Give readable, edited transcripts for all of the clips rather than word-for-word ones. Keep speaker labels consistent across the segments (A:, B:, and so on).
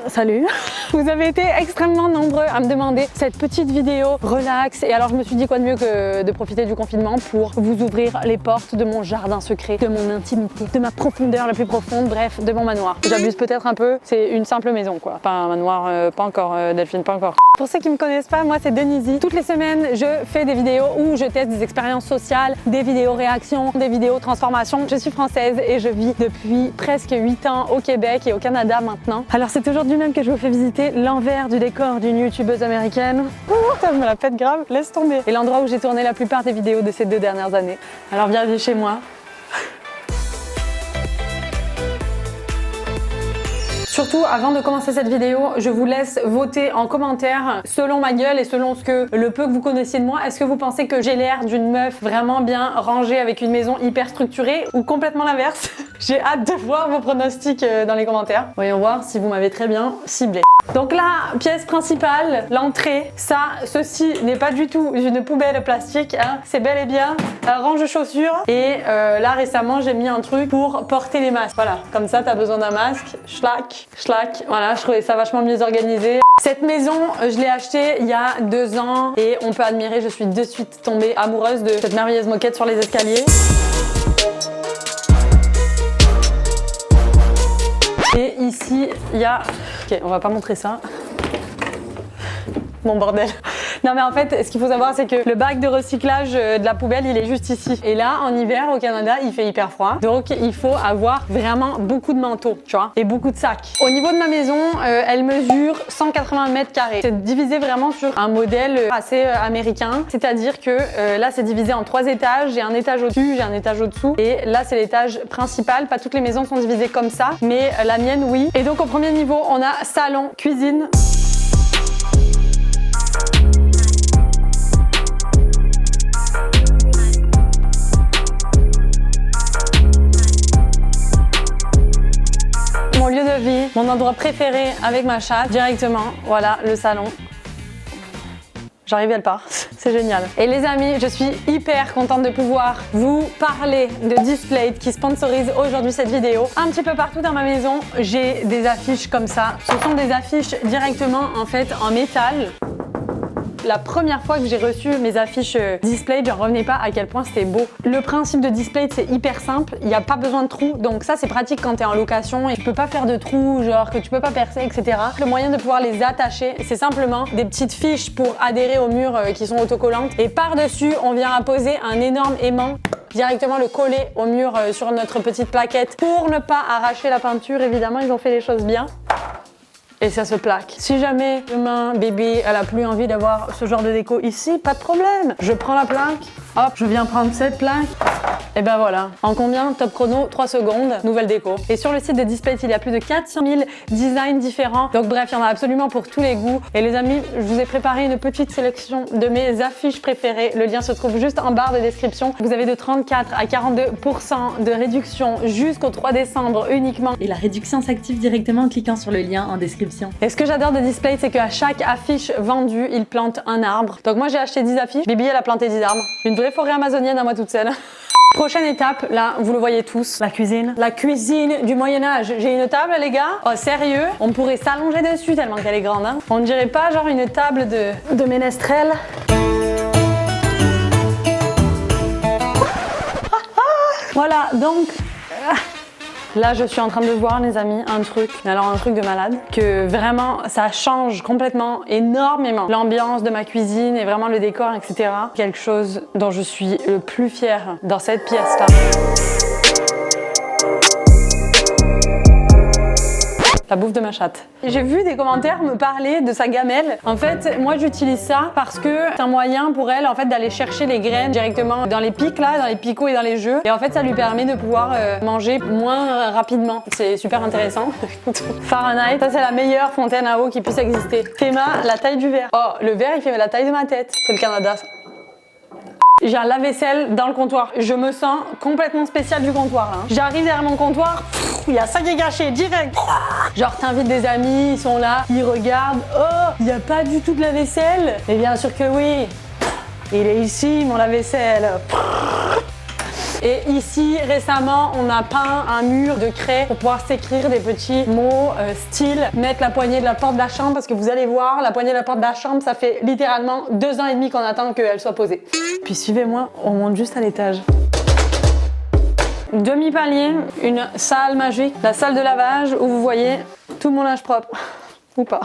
A: Salut. Vous avez été extrêmement nombreux à me demander cette petite vidéo relax et alors je me suis dit quoi de mieux que de profiter du confinement pour vous ouvrir les portes de mon jardin secret, de mon intimité, de ma profondeur la plus profonde, bref, de mon manoir. J'abuse peut-être un peu, c'est une simple maison quoi, pas un manoir, pas encore Delphine, pas encore. Pour ceux qui me connaissent pas, moi c'est Denise. Toutes les semaines, je fais des vidéos où je teste des expériences sociales, des vidéos réactions, des vidéos transformation. Je suis française et je vis depuis presque 8 ans au Québec et au Canada maintenant. Alors c'est aujourd'hui même que je vous fais visiter l'envers du décor d'une youtubeuse américaine. Ouh, ça me la pète grave, laisse tomber. Et l'endroit où j'ai tourné la plupart des vidéos de ces 2 dernières années. Alors bienvenue chez moi. Surtout, avant de commencer cette vidéo, je vous laisse voter en commentaire selon ma gueule et selon ce que le peu que vous connaissiez de moi. Est-ce que vous pensez que j'ai l'air d'une meuf vraiment bien rangée avec une maison hyper structurée ou complètement l'inverse? J'ai hâte de voir vos pronostics dans les commentaires. Voyons voir si vous m'avez très bien ciblé. Donc la pièce principale, l'entrée, ceci n'est pas du tout une poubelle plastique, hein. C'est bel et bien un range chaussures. Et là récemment j'ai mis un truc pour porter les masques. Voilà, comme ça t'as besoin d'un masque, schlac, schlac. Voilà, je trouvais ça vachement mieux organisé. Cette maison, je l'ai achetée il y a 2 ans et on peut admirer, je suis de suite tombée amoureuse de cette merveilleuse moquette sur les escaliers. Et ici, il y a... Ok, on va pas montrer ça. Mon bordel. Non mais en fait, ce qu'il faut savoir, c'est que le bac de recyclage de la poubelle, il est juste ici. Et là, en hiver, au Canada, il fait hyper froid. Donc, il faut avoir vraiment beaucoup de manteaux, tu vois, et beaucoup de sacs. Au niveau de ma maison, elle mesure 180 mètres carrés. C'est divisé vraiment sur un modèle assez américain. C'est-à-dire que là, c'est divisé en 3 étages. J'ai un étage au-dessus, j'ai un étage au-dessous. Et là, c'est l'étage principal. Pas toutes les maisons sont divisées comme ça, mais la mienne, oui. Et donc, au premier niveau, on a salon, cuisine. Mon lieu de vie, mon endroit préféré avec ma chatte, directement, voilà, le salon. J'arrive, elle part, c'est génial. Et les amis, je suis hyper contente de pouvoir vous parler de Displate qui sponsorise aujourd'hui cette vidéo. Un petit peu partout dans ma maison, j'ai des affiches comme ça. Ce sont des affiches directement en fait en métal. La première fois que j'ai reçu mes affiches Displate, j'en revenais pas à quel point c'était beau. Le principe de Displate, c'est hyper simple, il n'y a pas besoin de trous, donc ça c'est pratique quand tu es en location et tu peux pas faire de trous, genre que tu peux pas percer, etc. Le moyen de pouvoir les attacher, c'est simplement des petites fiches pour adhérer aux murs qui sont autocollantes et par-dessus, on vient apposer un énorme aimant, directement le coller au mur sur notre petite plaquette pour ne pas arracher la peinture. Évidemment, ils ont fait les choses bien. Et ça se plaque. Si jamais demain, bébé, elle a plus envie d'avoir ce genre de déco ici, pas de problème. Je prends la plaque, hop, je viens prendre cette plaque. Et ben voilà. En combien? Top chrono, 3 secondes, nouvelle déco. Et sur le site de Displate, il y a plus de 400 000 designs différents. Donc bref, il y en a absolument pour tous les goûts. Et les amis, je vous ai préparé une petite sélection de mes affiches préférées. Le lien se trouve juste en barre de description. Vous avez de 34 à 42% de réduction jusqu'au 3 décembre uniquement. Et la réduction s'active directement en cliquant sur le lien en description. Et ce que j'adore de Displate, c'est qu'à chaque affiche vendue, ils plantent un arbre. Donc moi, j'ai acheté 10 affiches. Bibi, elle a planté 10 arbres. Une vraie forêt amazonienne à moi toute seule. Prochaine étape, là, vous le voyez tous, la cuisine. La cuisine du Moyen-Âge. J'ai une table, les gars. Oh, sérieux? On pourrait s'allonger dessus tellement qu'elle est grande, hein. On ne dirait pas genre une table de ménestrel. Voilà, donc... Là, je suis en train de voir, les amis, un truc de malade, que vraiment, ça change complètement, énormément, l'ambiance de ma cuisine et vraiment le décor, etc. Quelque chose dont je suis le plus fière dans cette pièce-là. La bouffe de ma chatte. J'ai vu des commentaires me parler de sa gamelle. En fait, moi j'utilise ça parce que c'est un moyen pour elle en fait d'aller chercher les graines directement dans les pics là, dans les picots et dans les jeux. Et en fait, ça lui permet de pouvoir manger moins rapidement. C'est super intéressant. Fahrenheit, ça c'est la meilleure fontaine à eau qui puisse exister. Théma, la taille du verre. Oh, le verre il fait la taille de ma tête. C'est le Canada ça. J'ai un lave-vaisselle dans le comptoir. Je me sens complètement spéciale du comptoir là. J'arrive derrière mon comptoir, il y a ça qui est gâché direct. Genre t'invites des amis, ils sont là, ils regardent. Oh, il n'y a pas du tout de lave-vaisselle. Et bien sûr que oui. Il est ici mon lave-vaisselle. Et ici, récemment, on a peint un mur de craie pour pouvoir s'écrire des petits mots style mettre la poignée de la porte de la chambre, parce que vous allez voir, la poignée de la porte de la chambre, ça fait littéralement 2 ans et demi qu'on attend qu'elle soit posée. Puis suivez-moi, on monte juste à l'étage. Demi-palier, une salle magique, la salle de lavage où vous voyez tout mon linge propre. Ou pas.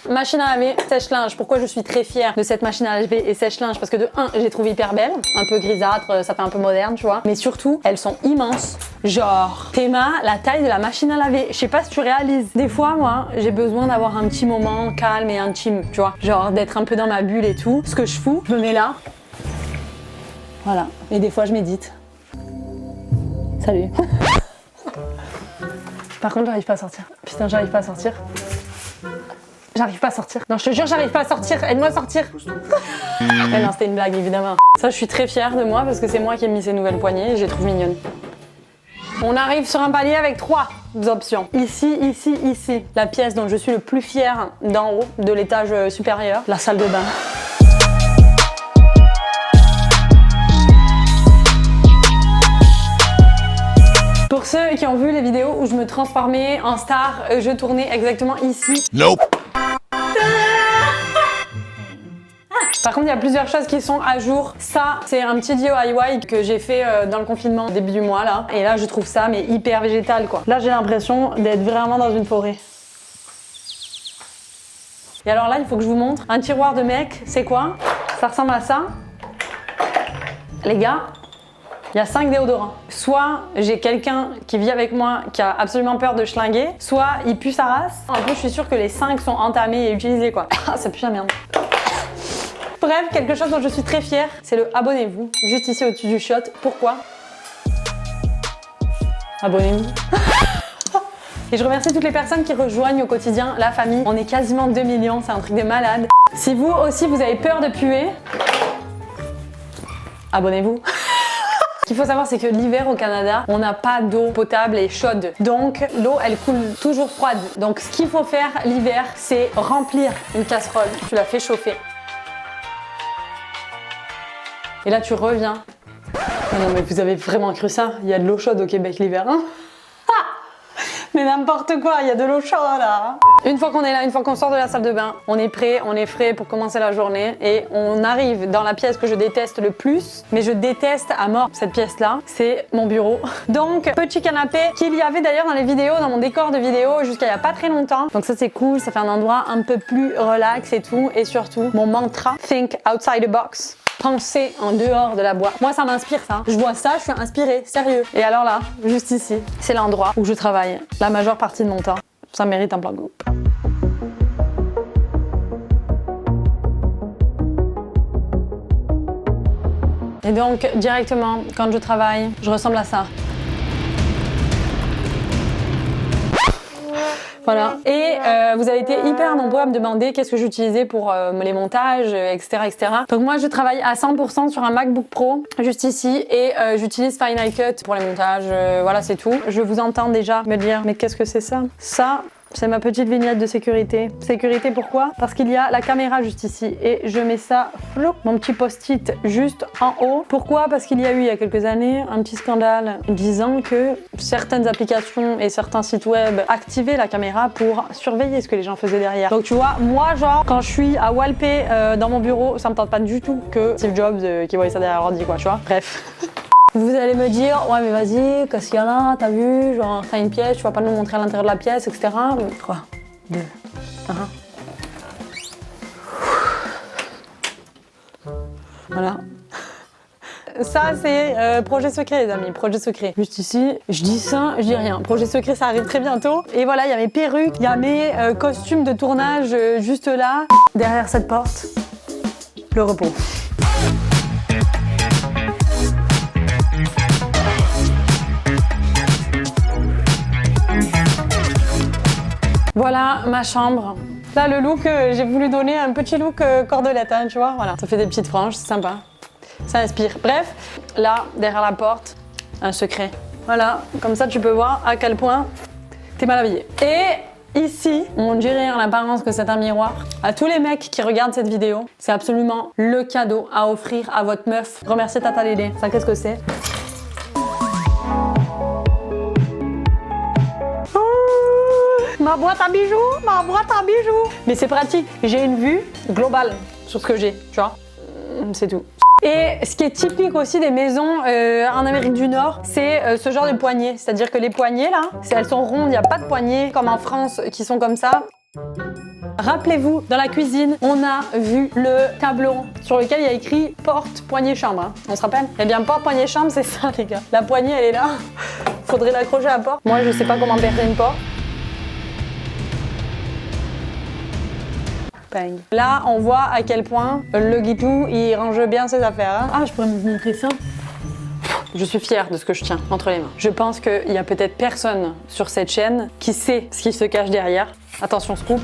A: Machine à laver, sèche-linge. Pourquoi je suis très fière de cette machine à laver et sèche-linge? Parce que de 1, j'ai trouvé hyper belle, un peu grisâtre, ça fait un peu moderne, tu vois. Mais surtout, elles sont immenses. Genre, Théma, la taille de la machine à laver. Je sais pas si tu réalises. Des fois, moi, j'ai besoin d'avoir un petit moment calme et intime, tu vois. Genre, d'être un peu dans ma bulle et tout. Ce que je fous, je me mets là. Voilà. Et des fois, je médite. Salut. Par contre, j'arrive pas à sortir. Putain, j'arrive pas à sortir. J'arrive pas à sortir. Non, je te jure, j'arrive pas à sortir. Aide-moi à sortir. Mais non, c'était une blague, évidemment. Ça, je suis très fière de moi parce que c'est moi qui ai mis ces nouvelles poignées et je les trouve mignonnes. On arrive sur un palier avec 3 options. Ici, ici, ici. La pièce dont je suis le plus fière d'en haut, de l'étage supérieur, la salle de bain. Pour ceux qui ont vu les vidéos où je me transformais en star, je tournais exactement ici.
B: Nope.
A: Par contre, il y a plusieurs choses qui sont à jour. Ça, c'est un petit DIY que j'ai fait dans le confinement au début du mois là. Et là, je trouve ça mais hyper végétal quoi. Là, j'ai l'impression d'être vraiment dans une forêt. Et alors là, il faut que je vous montre un tiroir de mec. C'est quoi? Ça ressemble à ça. Les gars, il y a 5 déodorants. Soit j'ai quelqu'un qui vit avec moi qui a absolument peur de schlinguer, soit il pue sa race. En plus, je suis sûre que les 5 sont entamés et utilisés quoi. Ah, ça pue la merde. Bref, quelque chose dont je suis très fière, c'est le abonnez-vous, juste ici au-dessus du shot. Pourquoi? Abonnez-vous. Et je remercie toutes les personnes qui rejoignent au quotidien la famille. On est quasiment 2 millions, c'est un truc de malade. Si vous aussi vous avez peur de puer, abonnez-vous. Ce qu'il faut savoir, c'est que l'hiver au Canada, on n'a pas d'eau potable et chaude. Donc l'eau, elle coule toujours froide. Donc ce qu'il faut faire l'hiver, c'est remplir une casserole. Tu la fais chauffer. Et là, tu reviens. Mais non, mais vous avez vraiment cru ça? Il y a de l'eau chaude au Québec l'hiver, hein? Mais n'importe quoi, il y a de l'eau chaude là. Une fois qu'on est là, une fois qu'on sort de la salle de bain, on est prêt, on est frais pour commencer la journée et on arrive dans la pièce que je déteste le plus, mais je déteste à mort cette pièce-là, c'est mon bureau. Donc, petit canapé qu'il y avait d'ailleurs dans les vidéos, dans mon décor de vidéo jusqu'à il y a pas très longtemps. Donc ça c'est cool, ça fait un endroit un peu plus relax et tout. Et surtout, mon mantra, think outside the box. Penser en dehors de la boîte. Moi, ça m'inspire ça. Je vois ça, je suis inspirée, sérieux. Et alors là, juste ici, c'est l'endroit où je travaille la majeure partie de mon temps. Ça mérite un plan de groupe. Et donc, directement, quand je travaille, je ressemble à ça. Voilà. Et vous avez été hyper nombreux à me demander qu'est-ce que j'utilisais pour les montages, etc., etc. Donc moi, je travaille à 100% sur un MacBook Pro, juste ici, et j'utilise Final Cut pour les montages. Voilà, c'est tout. Je vous entends déjà me dire, mais qu'est-ce que c'est ça? Ça, c'est ma petite vignette de sécurité. Sécurité pourquoi? Parce qu'il y a la caméra juste ici et je mets ça, flou, mon petit post-it juste en haut. Pourquoi? Parce qu'il y a eu il y a quelques années un petit scandale disant que certaines applications et certains sites web activaient la caméra pour surveiller ce que les gens faisaient derrière. Donc tu vois, moi genre quand je suis à walper dans mon bureau, ça me tente pas du tout que Steve Jobs qui voyait ça derrière l'ordi quoi, tu vois. Bref. Vous allez me dire, ouais mais vas-y, qu'est-ce qu'il y a là, t'as vu, genre t'as une pièce, tu vas pas nous montrer à l'intérieur de la pièce, etc. 3, 2, 1. Voilà. Ça c'est projet secret les amis, projet secret. Juste ici, je dis ça, je dis rien. Projet secret ça arrive très bientôt. Et voilà, il y a mes perruques, il y a mes costumes de tournage juste là. Derrière cette porte, le repos. Voilà ma chambre. Là, le look, j'ai voulu donner un petit look cordelette, hein, tu vois. Voilà, ça fait des petites franges, c'est sympa. Ça inspire. Bref, là, derrière la porte, un secret. Voilà, comme ça, tu peux voir à quel point t'es mal habillé. Et ici, on dirait en apparence que c'est un miroir. À tous les mecs qui regardent cette vidéo, c'est absolument le cadeau à offrir à votre meuf. Remerciez Tata Lélé. Ça, qu'est-ce que c'est? ma boîte à bijoux, ma boîte à bijoux. Mais c'est pratique, j'ai une vue globale sur ce que j'ai, tu vois. C'est tout. Et ce qui est typique aussi des maisons en Amérique du Nord, c'est ce genre de poignées. C'est-à-dire que les poignées là, elles sont rondes, il n'y a pas de poignées comme en France qui sont comme ça. Rappelez-vous, dans la cuisine, on a vu le tableau sur lequel il y a écrit porte, poignée, chambre. Hein. On se rappelle? Eh bien, porte, poignée, chambre, c'est ça, les gars. La poignée, elle est là. Faudrait l'accrocher à la porte. Moi, je sais pas comment percer une porte. Bang. Là, on voit à quel point le Guitou, il range bien ses affaires. Hein. Ah, je pourrais vous montrer ça. Je suis fière de ce que je tiens entre les mains. Je pense qu'il y a peut-être personne sur cette chaîne qui sait ce qui se cache derrière. Attention, scoop.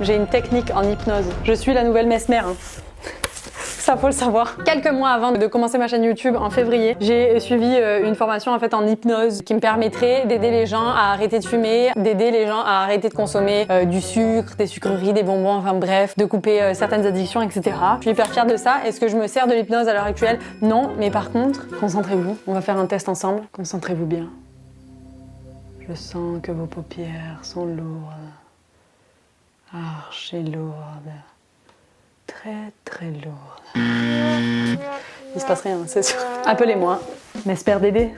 A: J'ai une technique en hypnose. Je suis la nouvelle Mesmer. Hein. Ça, faut le savoir. Quelques mois avant de commencer ma chaîne YouTube, en février, j'ai suivi une formation en fait en hypnose qui me permettrait d'aider les gens à arrêter de fumer, d'aider les gens à arrêter de consommer du sucre, des sucreries, des bonbons, enfin bref, de couper certaines addictions, etc. Je suis hyper fière de ça. Est-ce que je me sers de l'hypnose à l'heure actuelle? Non, mais par contre, concentrez-vous. On va faire un test ensemble. Concentrez-vous bien. Je sens que vos paupières sont lourdes. Archi lourde, très très lourde. Il se passe rien, c'est sûr. Appelez-moi, Mesper Dédé.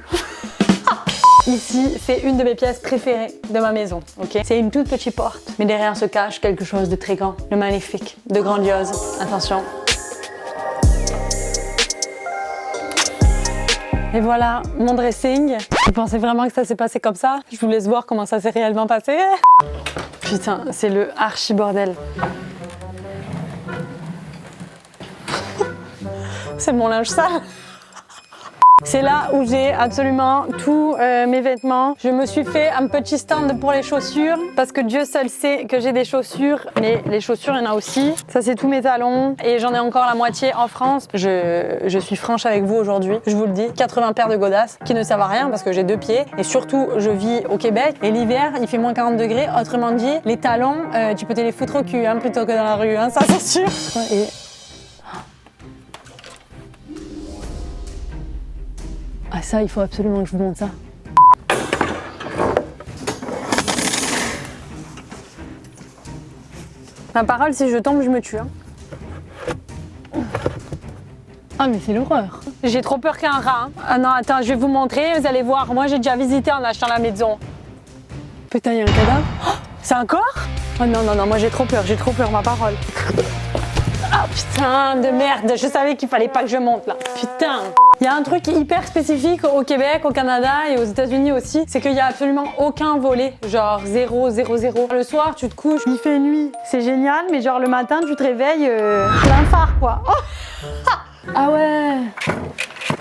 A: Ici, c'est une de mes pièces préférées de ma maison, ok? C'est une toute petite porte, mais derrière se cache quelque chose de très grand, de magnifique, de grandiose. Attention. Et voilà, mon dressing. Vous pensez vraiment que ça s'est passé comme ça? Je vous laisse voir comment ça s'est réellement passé. Putain, c'est le archi bordel. C'est mon linge sale. C'est là où j'ai absolument tous mes vêtements. Je me suis fait un petit stand pour les chaussures parce que Dieu seul sait que j'ai des chaussures, mais les chaussures, il y en a aussi. Ça, c'est tous mes talons et j'en ai encore la moitié en France. Je suis franche avec vous aujourd'hui, je vous le dis. 80 paires de godasses qui ne servent à rien parce que j'ai 2 pieds et surtout, je vis au Québec et l'hiver, il fait moins 40 degrés. Autrement dit, les talons, tu peux te les foutre au cul hein, plutôt que dans la rue, hein, ça c'est sûr. Et ah ça, il faut absolument que je vous montre ça. Ma parole, si je tombe, je me tue. Hein. Ah mais c'est l'horreur. J'ai trop peur qu'un rat. Hein. Ah non, attends, je vais vous montrer, vous allez voir. Moi, j'ai déjà visité en achetant la maison. Putain, il y a un cadavre. Oh, c'est un corps? Oh non, non, non, moi j'ai trop peur, ma parole. Oh putain de merde, je savais qu'il fallait pas que je monte là. Putain. Il y a un truc hyper spécifique au Québec, au Canada et aux États-Unis aussi, c'est qu'il y a absolument aucun volet, genre 0, 0, 0. Le soir, tu te couches, il fait nuit, c'est génial, mais genre le matin, tu te réveilles, plein phare quoi. Oh ah ouais.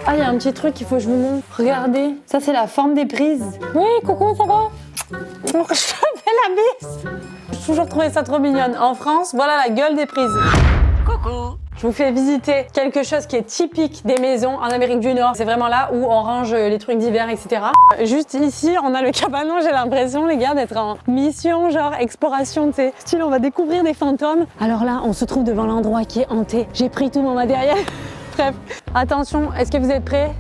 A: Ah, il y a un petit truc qu'il faut que je vous montre. Regardez, ça c'est la forme des prises. Oui, coucou, ça va? Je fais la bise. J'ai toujours trouvé ça trop mignonne. En France, voilà la gueule des prises. Coucou. Je vous fais visiter quelque chose qui est typique des maisons en Amérique du Nord. C'est vraiment là où on range les trucs d'hiver, etc. Juste ici, on a le cabanon. J'ai l'impression, les gars, d'être en mission, genre exploration, tu sais. Style, on va découvrir des fantômes. Alors là, on se trouve devant l'endroit qui est hanté. J'ai pris tout mon matériel. Bref, attention, est-ce que vous êtes prêts?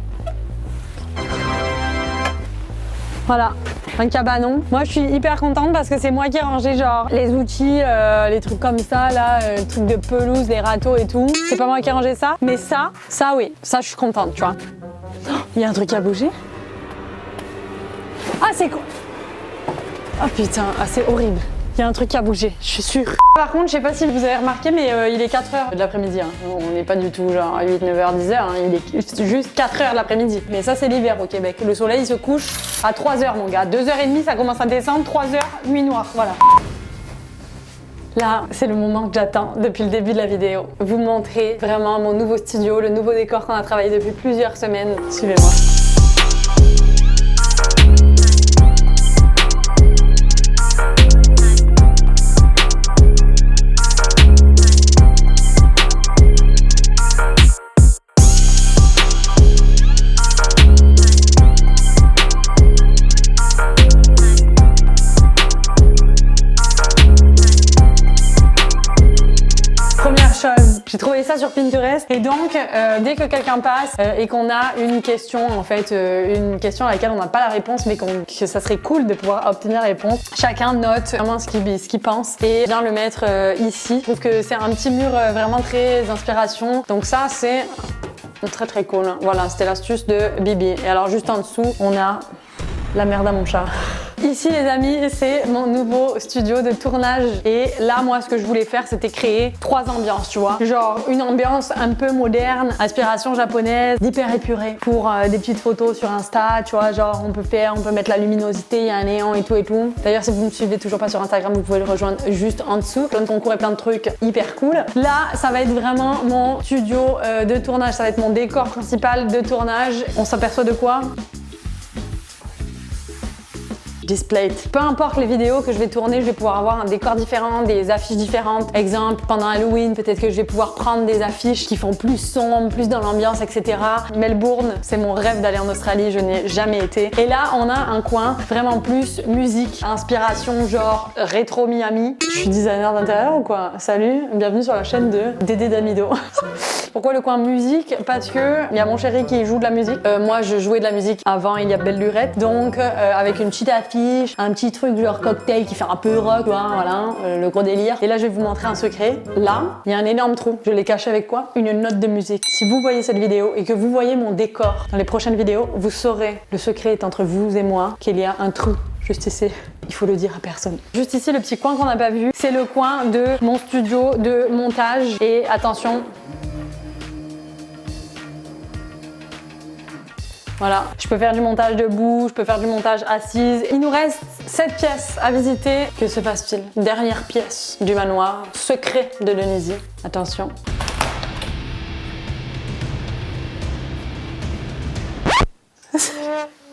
A: Voilà, un cabanon. Moi, je suis hyper contente parce que c'est moi qui ai rangé genre les outils, les trucs comme ça, là, trucs de pelouse, les râteaux et tout. C'est pas moi qui ai rangé ça, mais ça oui, ça je suis contente, tu vois. Oh, il y a un truc à bouger. Ah, c'est quoi? Oh putain, ah, c'est horrible. Il y a un truc qui a bougé, je suis sûre. Par contre, je sais pas si vous avez remarqué, mais il est 4h de l'après-midi. Hein. On n'est pas du tout genre 8, 9h, 10h, hein. Il est juste 4h de l'après-midi. Mais ça, c'est l'hiver au Québec. Le soleil, il se couche à 3h, mon gars. 2h30, ça commence à descendre. 3h, nuit noire, voilà. Là, c'est le moment que j'attends depuis le début de la vidéo. Vous montrer vraiment mon nouveau studio, le nouveau décor qu'on a travaillé depuis plusieurs semaines. Suivez-moi. Première chose, J'ai trouvé ça sur Pinterest. Et donc, dès que quelqu'un passe et qu'on a une question, en fait, une question à laquelle on n'a pas la réponse, mais que ça serait cool de pouvoir obtenir la réponse, chacun note vraiment ce qu'il pense et vient le mettre ici. Je trouve que c'est un petit mur vraiment très inspiration. Donc ça, c'est très très cool. Voilà, c'était l'astuce de Bibi. Et alors, juste en dessous, on a la merde à mon chat. Ici les amis, c'est mon nouveau studio de tournage et là moi ce que je voulais faire c'était créer 3 ambiances, tu vois. Genre une ambiance un peu moderne, inspiration japonaise, hyper épurée pour des petites photos sur Insta, tu vois, genre on peut mettre la luminosité, il y a un néon et tout et tout. D'ailleurs si vous me suivez toujours pas sur Instagram, vous pouvez le rejoindre juste en dessous. Plein de concours et plein de trucs hyper cool. Là, ça va être vraiment mon studio de tournage, ça va être mon décor principal de tournage. On s'aperçoit de quoi ? Displate. Peu importe les vidéos que je vais tourner, je vais pouvoir avoir un décor différent, des affiches différentes. Exemple, pendant Halloween, peut-être que je vais pouvoir prendre des affiches qui font plus sombre, plus dans l'ambiance, etc. Melbourne, c'est mon rêve d'aller en Australie, je n'ai jamais été. Et là, on a un coin vraiment plus musique, inspiration genre rétro Miami. Je suis designer d'intérieur ou quoi? Salut, bienvenue sur la chaîne de Dédé Damido. Pourquoi le coin musique? Parce que il y a mon chéri qui joue de la musique. Moi, je jouais de la musique avant, il y a belle lurette. Donc, avec une petite affiche, un petit truc genre cocktail qui fait un peu rock, voilà, le gros délire. Et là, je vais vous montrer un secret. Là, il y a un énorme trou. Je l'ai caché avec quoi? Une note de musique. Si vous voyez cette vidéo et que vous voyez mon décor dans les prochaines vidéos, vous saurez, le secret est entre vous et moi, qu'il y a un trou juste ici. Il faut le dire à personne. Juste ici, le petit coin qu'on n'a pas vu, c'est le coin de mon studio de montage. Et attention, voilà, je peux faire du montage debout, je peux faire du montage assise. Il nous reste 7 pièces à visiter. Que se passe-t-il? Dernière pièce du manoir secret de Denisi. Attention.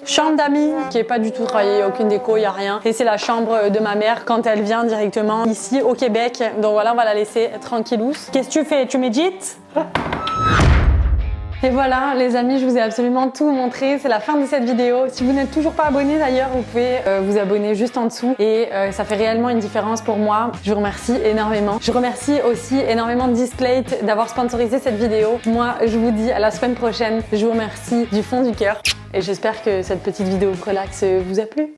A: Chambre d'amis qui est pas du tout travaillée, aucune déco, y a rien. Et c'est la chambre de ma mère quand elle vient directement ici au Québec. Donc voilà, on va la laisser tranquillousse. Qu'est-ce que tu fais? Tu médites? Et voilà les amis, je vous ai absolument tout montré, c'est la fin de cette vidéo. Si vous n'êtes toujours pas abonné d'ailleurs, vous pouvez vous abonner juste en dessous et ça fait réellement une différence pour moi. Je vous remercie énormément. Je remercie aussi énormément Displate d'avoir sponsorisé cette vidéo. Moi, je vous dis à la semaine prochaine. Je vous remercie du fond du cœur et j'espère que cette petite vidéo relax vous a plu.